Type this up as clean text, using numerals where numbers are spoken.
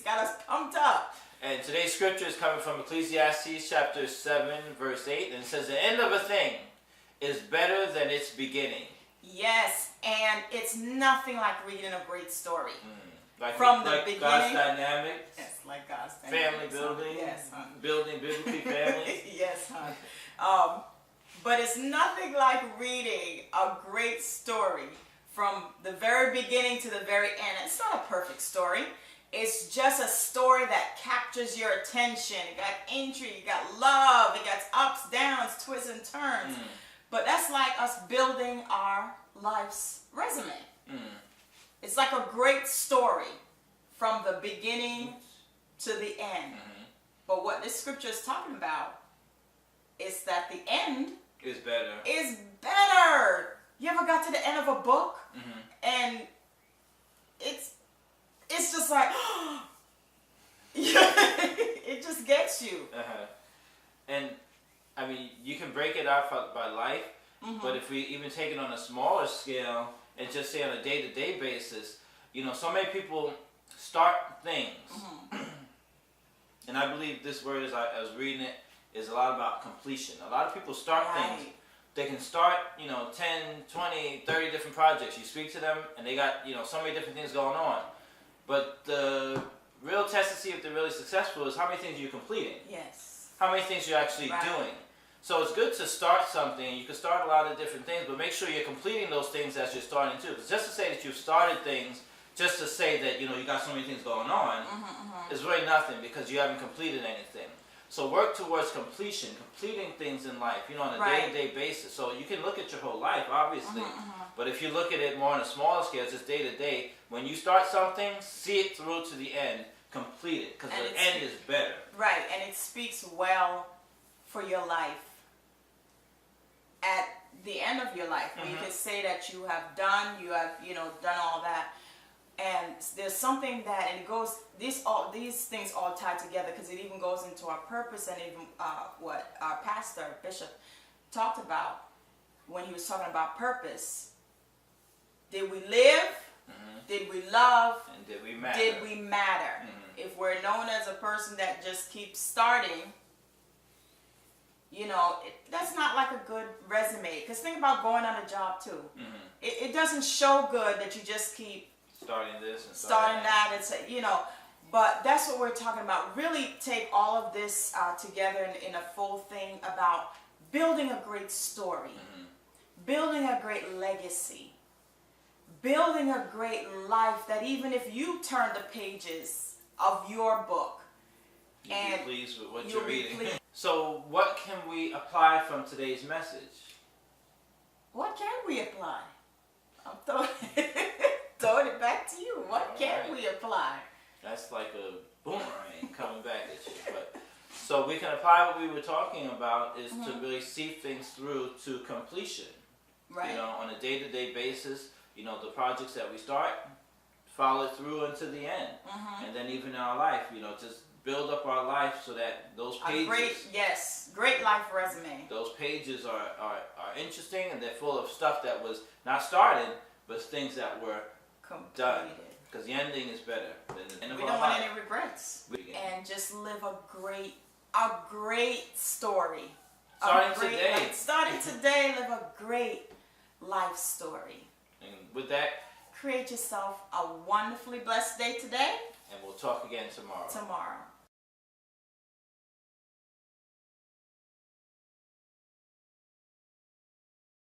got us pumped up. And today's scripture is coming from Ecclesiastes chapter 7, verse 8. And it says, the end of a thing is better than its beginning. Yes, and it's nothing like reading a great story. Like from the like beginning. God's dynamic. Yes, like God's dynamic. Family building. Yes, hon. Building biblically families. Yes, hon. But it's nothing like reading a great story from the very beginning to the very end. It's not a perfect story. It's just a story that captures your attention. It got intrigue, it got love, it got ups, downs, twists, and turns. But that's like us building our life's resume. It's like a great story from the beginning to the end. But what this scripture is talking about is that the end is better. Is better. You ever got to the end of a book and it's just like it just gets you. And I mean, you can break it out by life, but if we even take it on a smaller scale and just say on a day-to-day basis, you know, so many people start things, and I believe this word, as I was reading it, is a lot about completion. A lot of people start things. They can start, you know, 10, 20, 30 different projects. You speak to them, and they got, you know, so many different things going on. But the real test to see if they're really successful is how many things you're completing. Yes. How many things you're actually doing. So it's good to start something. You can start a lot of different things, but make sure you're completing those things as you're starting too. Because just to say that you've started things, just to say that, you know, you got so many things going on, is really nothing because you haven't completed anything. So work towards completion, completing things in life, you know, on a day-to-day basis. So you can look at your whole life, obviously, but if you look at it more on a smaller scale, just day-to-day, when you start something, see it through to the end, complete it, because the end is better. Right, and it speaks well for your life. At the end of your life, where you can say that you have done all that. And there's something that, and it goes, these things all tie together because it even goes into our purpose and even what our pastor, Bishop, talked about when he was talking about purpose. Did we live? Did we love? And did we matter? Did we matter? If we're known as a person that just keeps starting, you know, that's not like a good resume. Because think about going on a job too. It doesn't show good that you just keep starting this and starting that, and say, you know, but that's what we're talking about. Really take all of this together in a full thing about building a great story, building a great legacy, building a great life that even if you turn the pages of your book, you'll be pleased with what you're reading. So what can we apply from today's message? What can we apply? I'm throwing it back to you. What can we apply? That's like a boomerang coming back at you. But so we can apply what we were talking about is to really see things through to completion. Right. You know, on a day-to-day basis, you know, the projects that we start, follow through until the end. And then even in our life, you know, just build up our life so that those pages... great life resume. Those pages are interesting and they're full of stuff that was not started, but things that were done, because the ending is better than the end of our life. We don't want any regrets, and just live a great story. Starting today, live a great life story. And with that, create yourself a wonderfully blessed day today. And we'll talk again tomorrow.